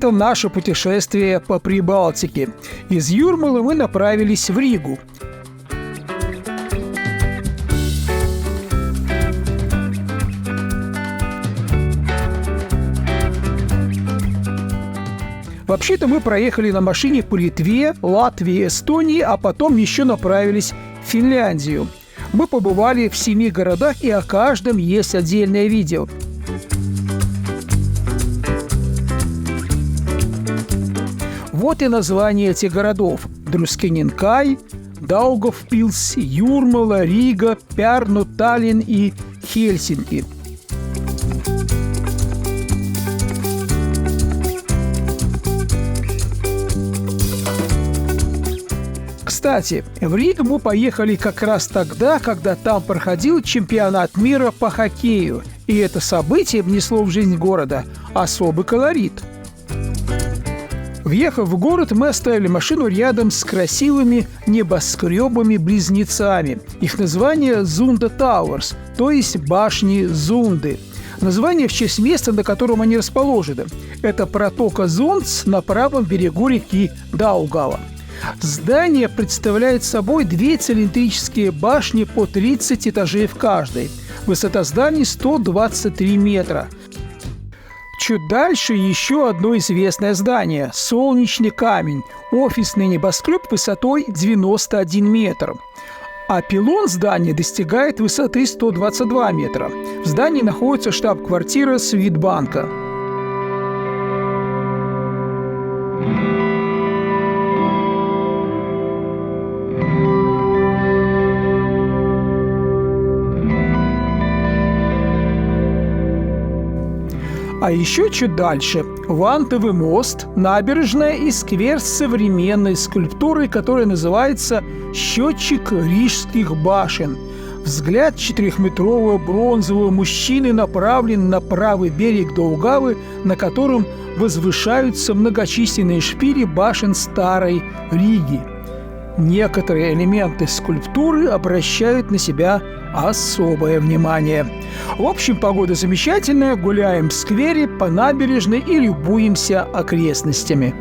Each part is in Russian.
это наше путешествие по Прибалтике. Из Юрмалы мы направились в Ригу. Вообще-то мы проехали на машине по Литве, Латвии, Эстонии, а потом еще направились в Финляндию. Мы побывали в 7 городах, и о каждом есть отдельное видео. Вот и названия этих городов: Друскининкай, Даугавпилс, Юрмала, Рига, Пярну, Таллин и Хельсинки. Кстати, в Ригу мы поехали как раз тогда, когда там проходил чемпионат мира по хоккею, и это событие внесло в жизнь города особый колорит. Въехав в город, мы оставили машину рядом с красивыми небоскребами-близнецами. Их название Зунда Тауэрс, то есть башни Зунды. Название в честь места, на котором они расположены. Это протока Зундс на правом берегу реки Даугава. Здание представляет собой 2 цилиндрические башни по 30 этажей в каждой. Высота зданий 123 метра. Чуть дальше еще одно известное здание – Солнечный камень, офисный небоскреб высотой 91 метр. А пилон здания достигает высоты 122 метра. В здании находится штаб-квартира Свитбанка. А еще чуть дальше – Вантовый мост, набережная и сквер с современной скульптурой, которая называется «Счетчик Рижских башен». Взгляд 4-метрового бронзового мужчины направлен на правый берег Даугавы, на котором возвышаются многочисленные шпили башен Старой Риги. Некоторые элементы скульптуры обращают на себя особое внимание. В общем, погода замечательная, гуляем в сквере, по набережной и любуемся окрестностями.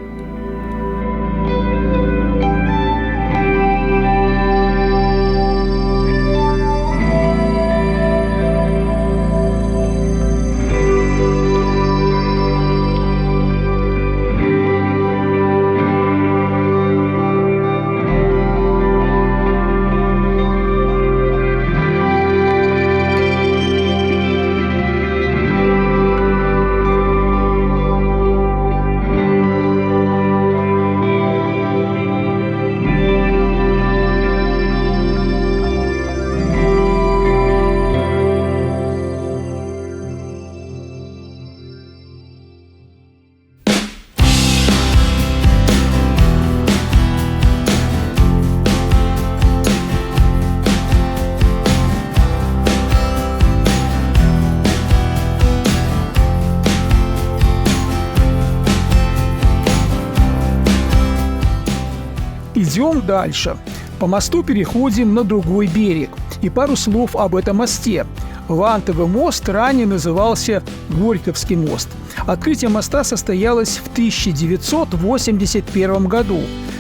Идем дальше. По мосту переходим на другой берег. И пару слов об этом мосте. Вантовый мост ранее назывался Горьковский мост. Открытие моста состоялось в 1981 году.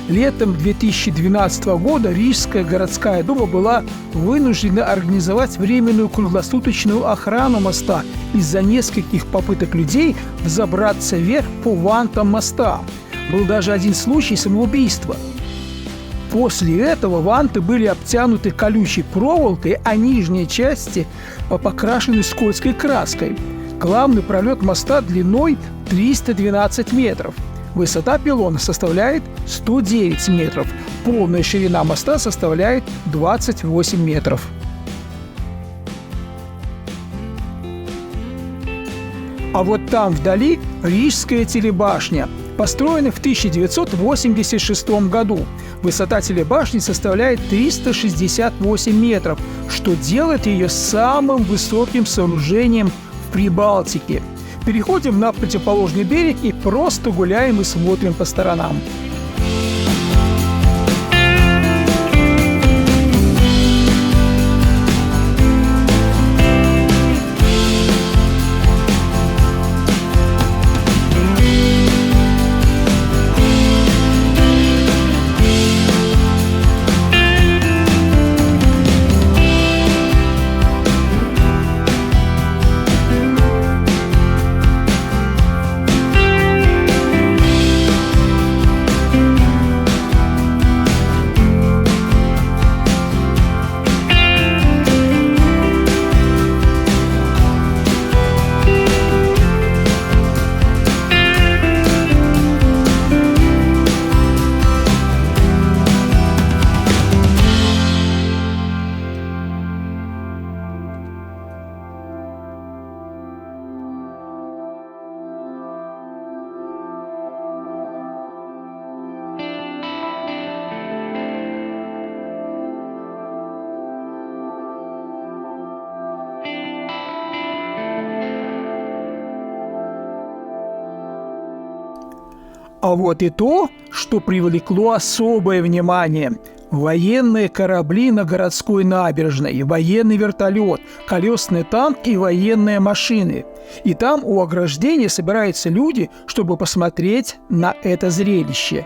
Летом 2012 года Рижская городская дума была вынуждена организовать временную круглосуточную охрану моста из-за нескольких попыток людей взобраться вверх по вантам моста. Был даже один случай самоубийства. После этого ванты были обтянуты колючей проволокой, а нижние части покрашены скользкой краской. Главный пролет моста длиной 312 метров. Высота пилона составляет 109 метров. Полная ширина моста составляет 28 метров. А вот там вдали Рижская телебашня, построена в 1986 году. Высота телебашни составляет 368 метров, что делает ее самым высоким сооружением в Прибалтике. Переходим на противоположный берег и просто гуляем и смотрим по сторонам. А вот и то, что привлекло особое внимание – военные корабли на городской набережной, военный вертолет, колесный танк и военные машины. И там у ограждения собираются люди, чтобы посмотреть на это зрелище.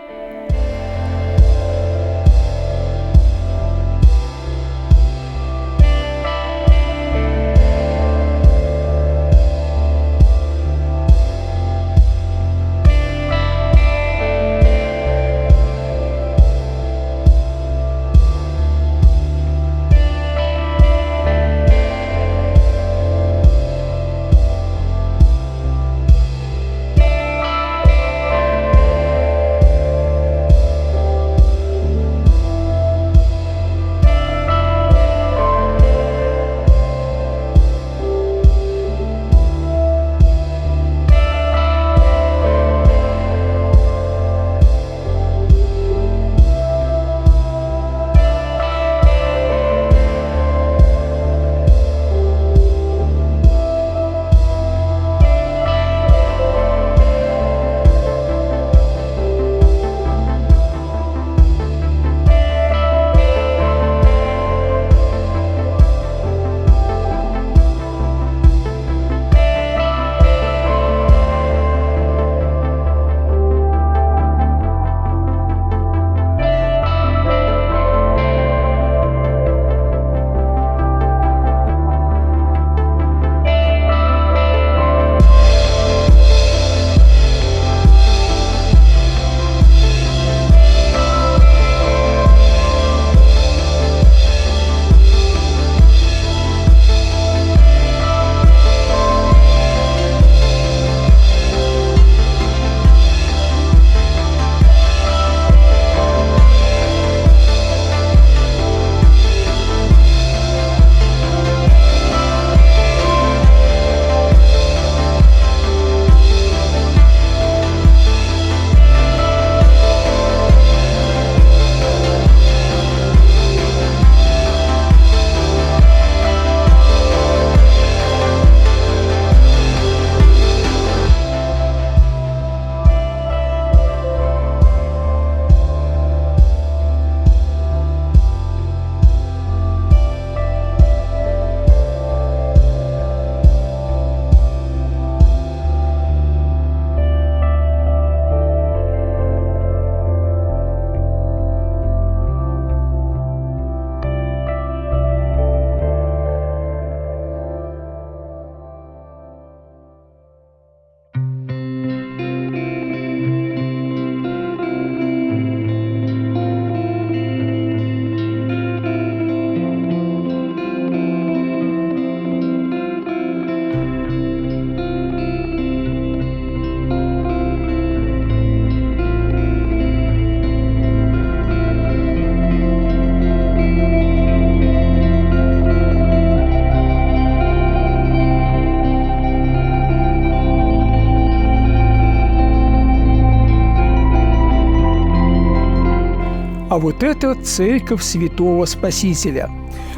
А вот это церковь Святого Спасителя.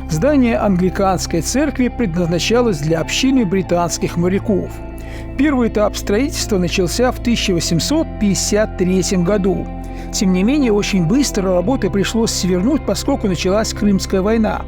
Здание англиканской церкви предназначалось для общины британских моряков. Первый этап строительства начался в 1853 году. Тем не менее, очень быстро работы пришлось свернуть, поскольку началась Крымская война.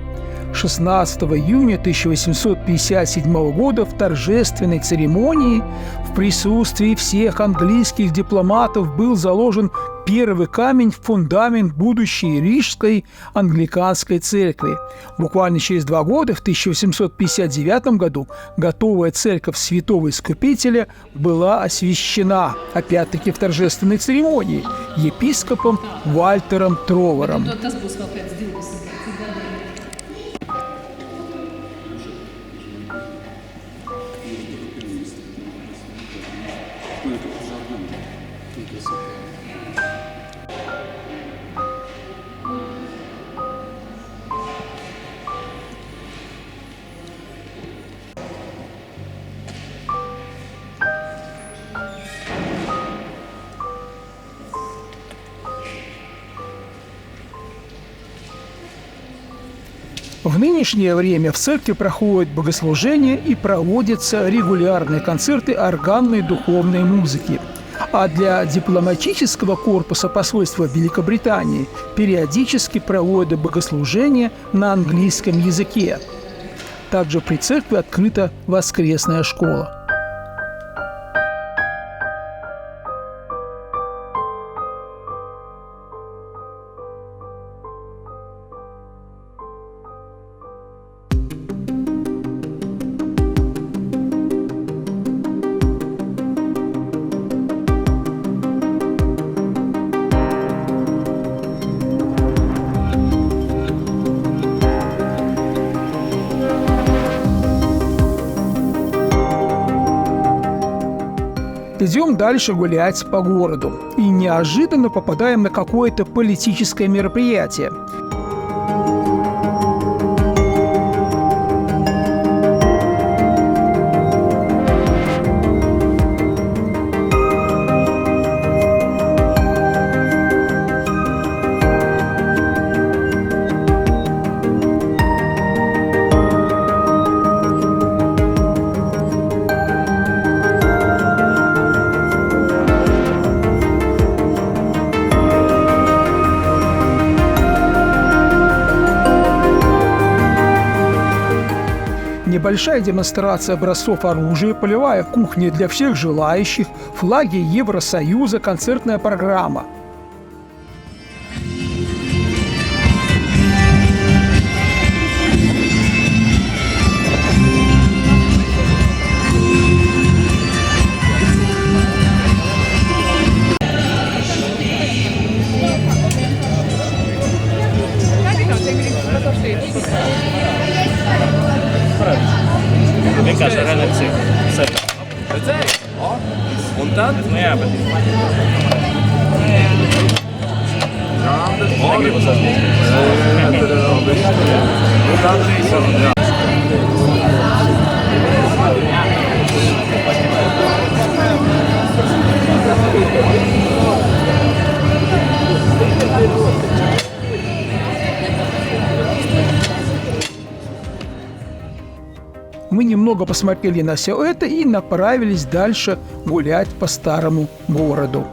16 июня 1857 года в торжественной церемонии в присутствии всех английских дипломатов был заложен первый камень в фундамент будущей Рижской англиканской церкви. Буквально через 2 года, в 1859 году, готовая церковь Святого Искупителя была освящена, опять-таки в торжественной церемонии, епископом Вальтером Тровером. В нынешнее время в церкви проходят богослужения и проводятся регулярные концерты органной духовной музыки. а для дипломатического корпуса посольства Великобритании периодически проводят богослужения на английском языке. Также при церкви открыта воскресная школа. Идем дальше гулять по городу и неожиданно попадаем на какое-то политическое мероприятие. Небольшая демонстрация образцов оружия, полевая кухня для всех желающих, флаги Евросоюза, концертная программа. Vienkārši ar enerģiju. Redzēji? Un tad? Nu jā, bet... Negribu Мы немного посмотрели на все это и направились дальше гулять по старому городу.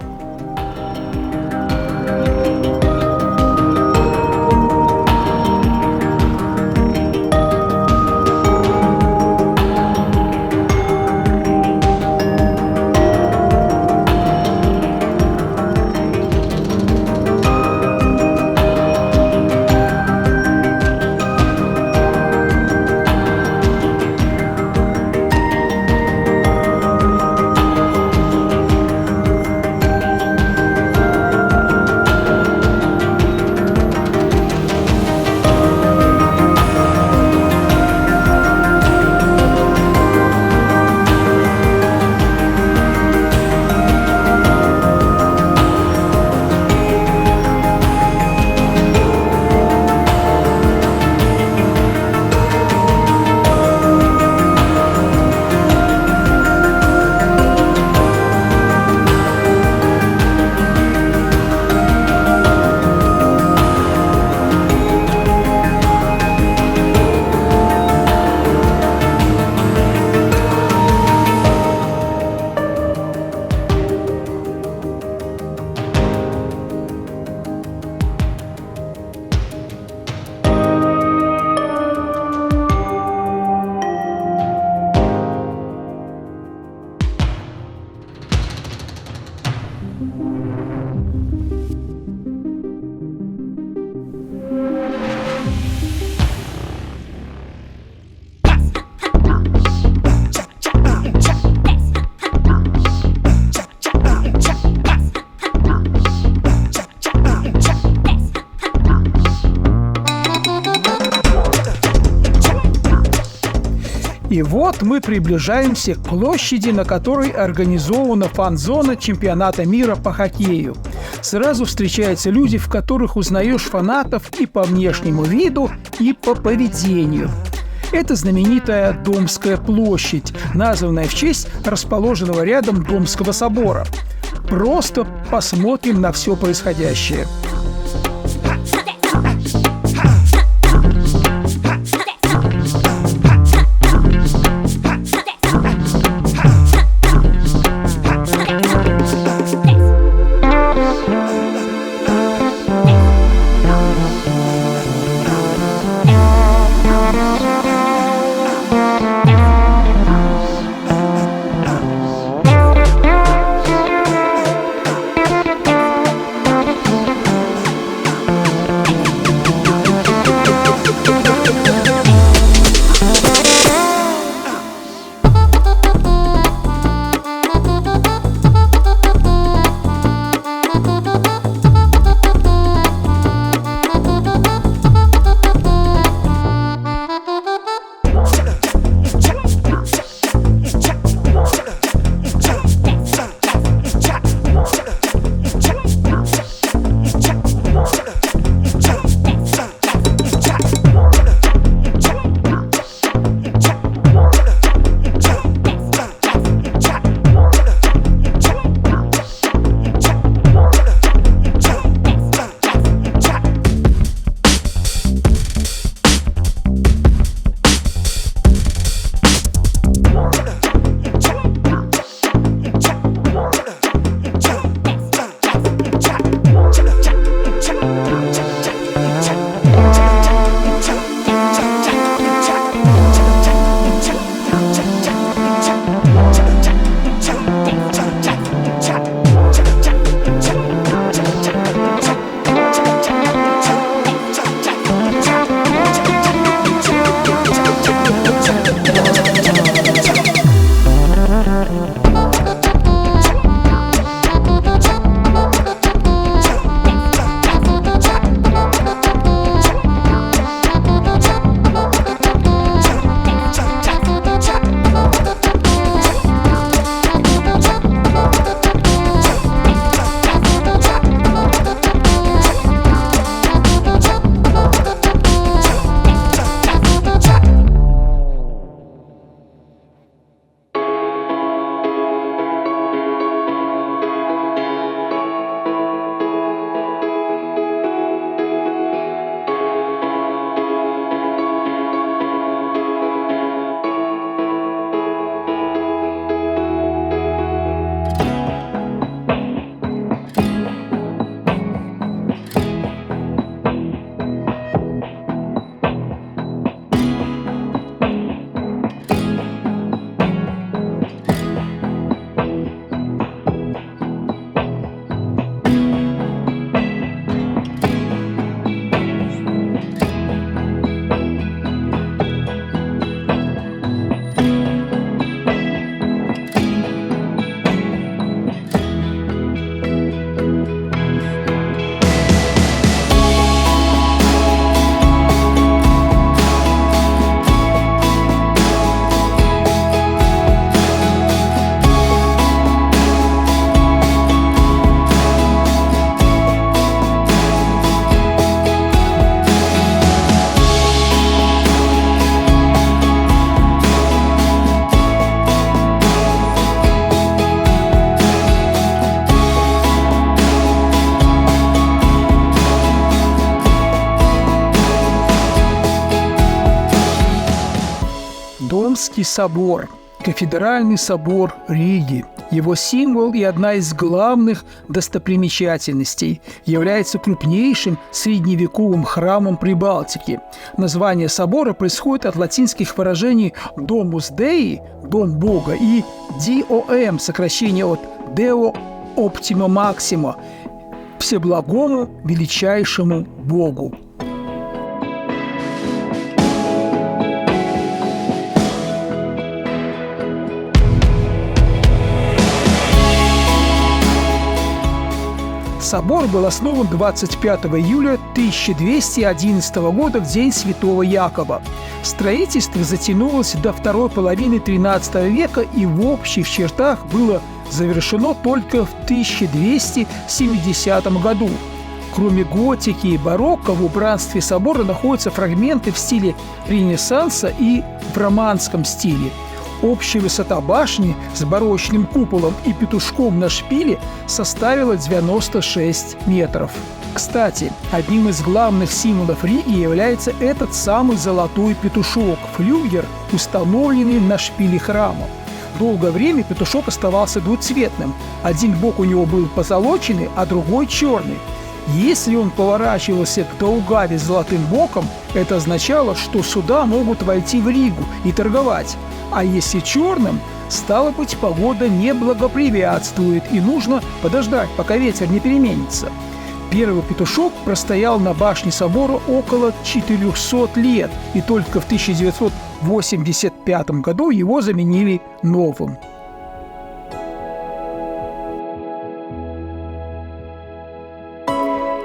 И вот мы приближаемся к площади, на которой организована фан-зона чемпионата мира по хоккею. Сразу встречаются люди, в которых узнаешь фанатов и по внешнему виду, и по поведению. Это знаменитая Домская площадь, названная в честь расположенного рядом Домского собора. Просто посмотрим на все происходящее. Рижский собор, кафедральный собор Риги. Его символ и одна из главных достопримечательностей является крупнейшим средневековым храмом Прибалтики. Название собора происходит от латинских выражений «Domus Dei» – «Дом Бога» и «Diom» – сокращение от «Deo Optima Maxima» – «Всеблагому величайшему Богу». Собор был основан 25 июля 1211 года в день Святого Якова. Строительство затянулось до второй половины XIII века и в общих чертах было завершено только в 1270 году. Кроме готики и барокко, в убранстве собора находятся фрагменты в стиле Ренессанса и в романском стиле. Общая высота башни с барочным куполом и петушком на шпиле составила 96 метров. Кстати, одним из главных символов Риги является этот самый золотой петушок – флюгер, установленный на шпиле храма. Долгое время петушок оставался двуцветным. Один бок у него был позолоченный, а другой черный. Если он поворачивался к Даугаве золотым боком, это означало, что суда могут войти в Ригу и торговать. А если черным, стало быть, погода не благоприятствует, и нужно подождать, пока ветер не переменится. Первый петушок простоял на башне собора около 400 лет, и только в 1985 году его заменили новым.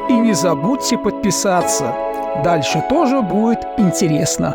И не забудьте подписаться. Дальше тоже будет интересно.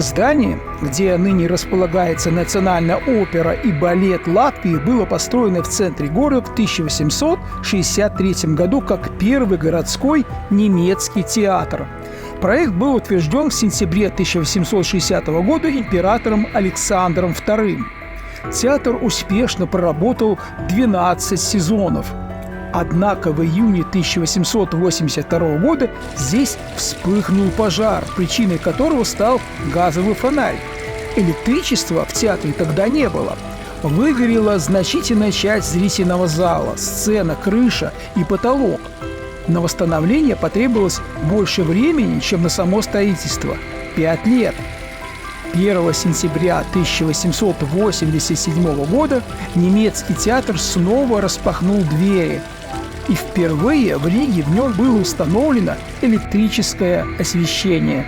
Здание, где ныне располагается Национальная опера и балет Латвии, было построено в центре города в 1863 году как первый городской немецкий театр. Проект был утвержден в сентябре 1860 года императором Александром II. Театр успешно проработал 12 сезонов. Однако в июне 1882 года здесь вспыхнул пожар, причиной которого стал газовый фонарь. Электричества в театре тогда не было. Выгорела значительная часть зрительного зала, сцена, крыша и потолок. На восстановление потребовалось больше времени, чем на само строительство – 5 лет. 1 сентября 1887 года немецкий театр снова распахнул двери. И впервые в Риге в нем было установлено электрическое освещение.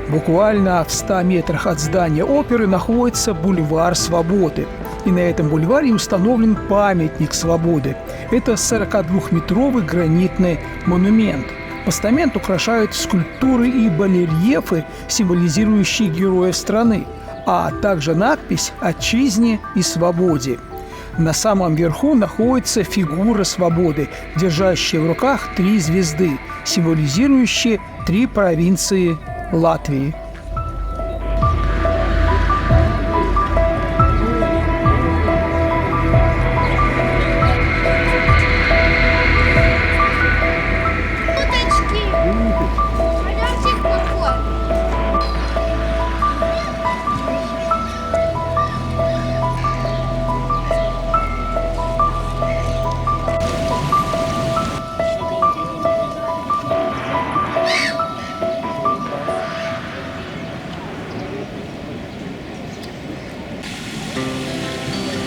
Буквально в 100 метрах от здания оперы находится бульвар Свободы. И на этом бульваре установлен памятник свободы. Это 42-метровый гранитный монумент. Постамент украшают скульптуры и барельефы, символизирующие героев страны, а также надпись «Отчизне и свободе». На самом верху находится фигура свободы, держащая в руках 3 звезды, символизирующие 3 провинции Латвии.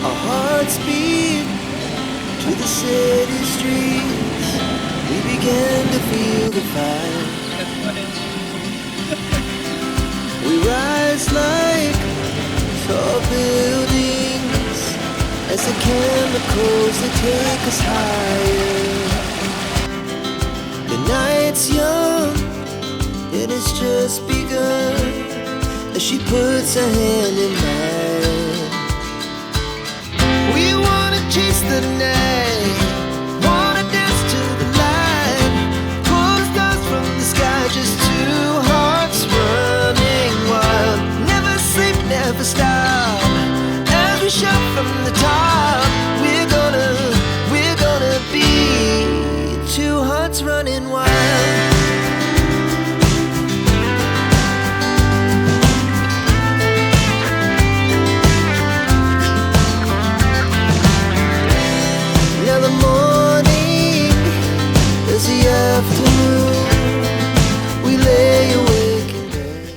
Our hearts beat to the city streets. We began to feel the fire. We rise like tall buildings as the chemicals that take us higher. The night's young, it has just begun as she puts her hand in mine. We wanna chase the night, wanna dance to the light, pull the stars from the sky, just 2 hearts running wild. Never sleep, never stop, as we shout from the top. We're gonna be 2 hearts running wild.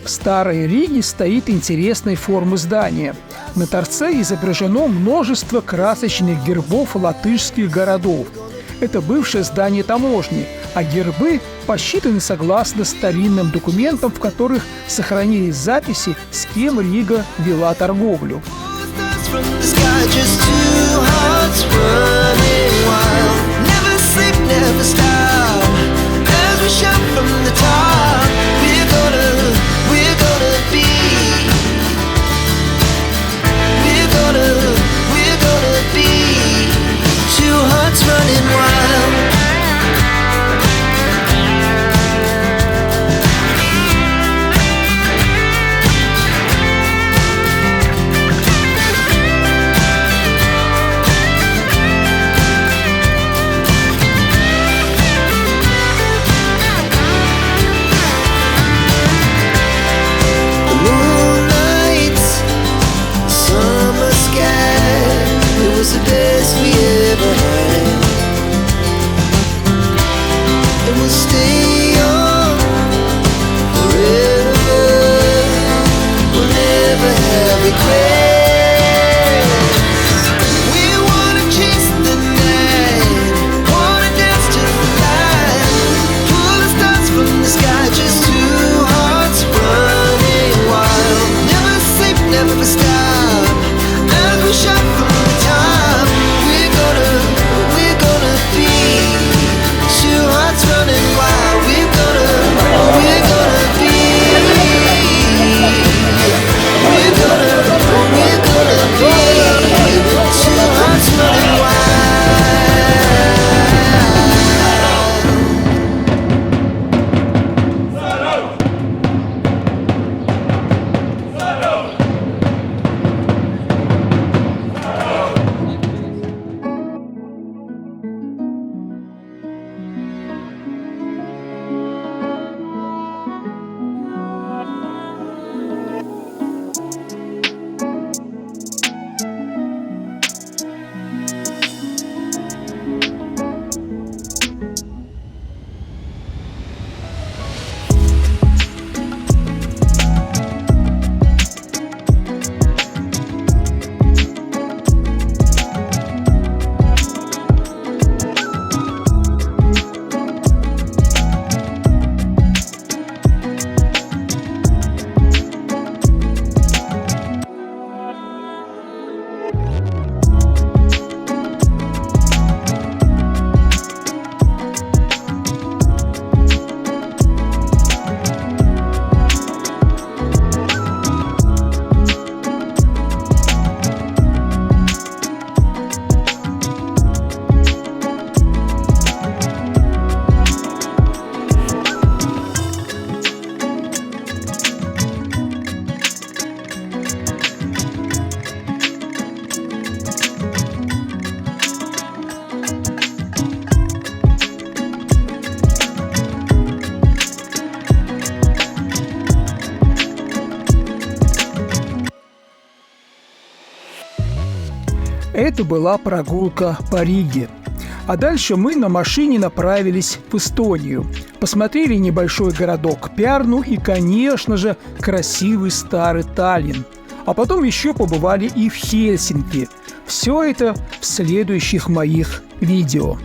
В Старой Риге стоит интересной формы здание. На торце изображено множество красочных гербов латышских городов. Это бывшее здание таможни, а гербы посчитаны согласно старинным документам, в которых сохранились записи, с кем Рига вела торговлю. From the sky, just two hearts running wild. Never sleep, never stop. As we shout from the top, we're gonna be. We're gonna be. Two hearts running wild. The best we ever had, and we'll stay young forever. We'll never have regrets. We wanna chase the night, wanna dance to the light, pull the stars from the sky, just two hearts running wild. Never sleep, never stop, as we shout from the top. Это была прогулка по Риге. А дальше мы на машине направились в Эстонию. Посмотрели небольшой городок Пярну и, конечно же, красивый старый Таллин. А потом еще побывали и в Хельсинки. Все это в следующих моих видео.